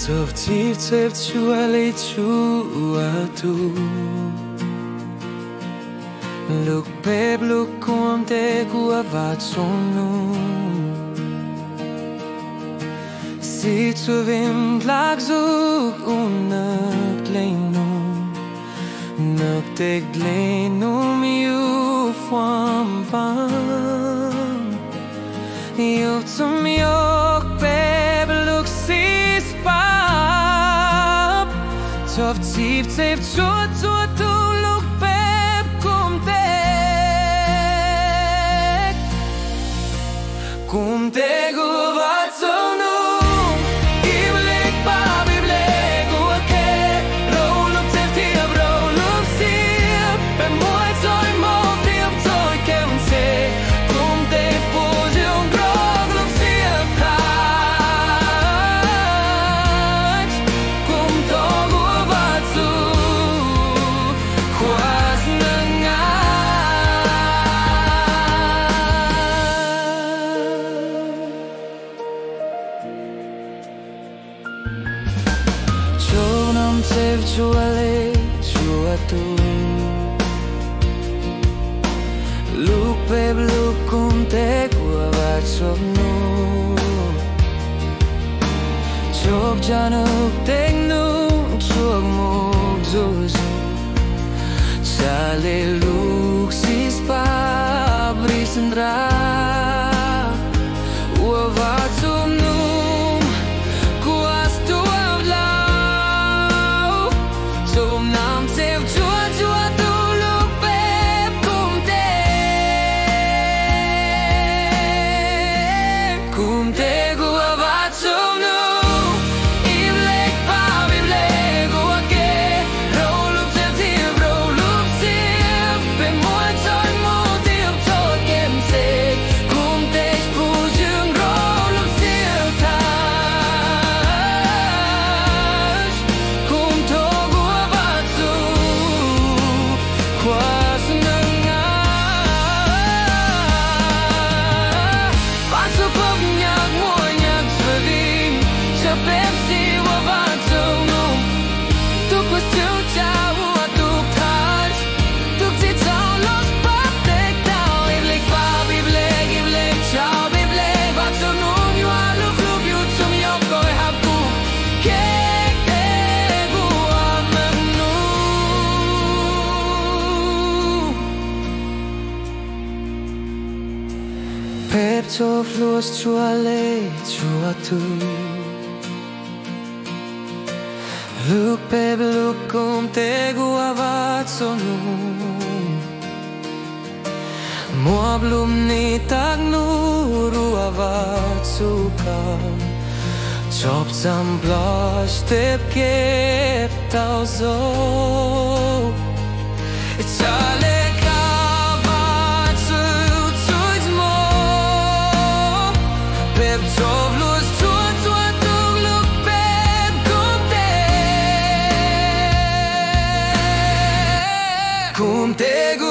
Tov tiv tev chua le chua tu Look babe look kom te gua vat sonu Si tu vim plag zug unak lenum Nuk te glenum you fwam pam You to me yok babe look sis pap Tov tiv tev chua tu look babe kom te gua vat sonu Tev chua le chua tu Look babe look kom te gua vat sonu Chok januk tek nu chok mok zuzu Chale look sis pa brisendra Ua vat sonu Pep tov luas chua le chua tu Look babe look kom te gua vat sonu Mua blum ni tak nu rua vat suka Chop sam blush tep kep tau zo Chale Tov luas chua tu look babe kom te gua